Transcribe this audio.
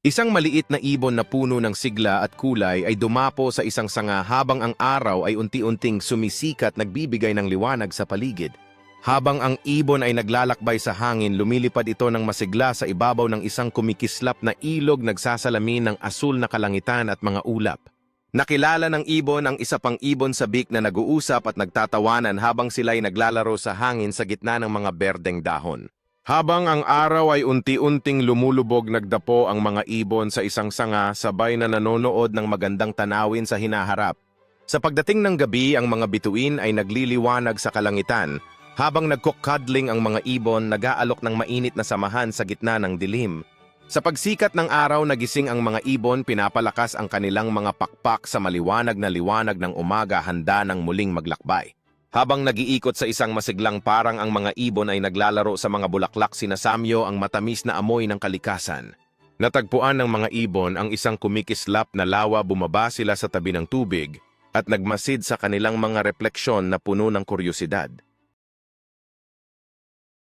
Isang maliit na ibon na puno ng sigla at kulay ay dumapo sa isang sanga habang ang araw ay unti-unting sumisikat nagbibigay ng liwanag sa paligid. Habang ang ibon ay naglalakbay sa hangin, lumilipad ito ng masigla sa ibabaw ng isang kumikislap na ilog nagsasalamin ng asul na kalangitan at mga ulap. Nakilala ng ibon ang isa pang ibon sabik na nag-uusap at nagtatawanan habang sila'y naglalaro sa hangin sa gitna ng mga berdeng dahon. Habang ang araw ay unti-unting lumulubog, nagdapo ang mga ibon sa isang sanga sabay na nanonood ng magandang tanawin sa hinaharap. Sa pagdating ng gabi, ang mga bituin ay nagliliwanag sa kalangitan. Habang nagkukadling ang mga ibon, nag-aalok ng mainit na samahan sa gitna ng dilim. Sa pagsikat ng araw, nagising ang mga ibon, pinapalakas ang kanilang mga pakpak sa maliwanag na liwanag ng umaga, handa ng muling maglakbay. Habang nag-iikot sa isang masiglang parang, ang mga ibon ay naglalaro sa mga bulaklak, sinasamyo ang matamis na amoy ng kalikasan. Natagpuan ng mga ibon ang isang kumikislap na lawa, bumaba sila sa tabi ng tubig at nagmasid sa kanilang mga refleksyon na puno ng kuryosidad.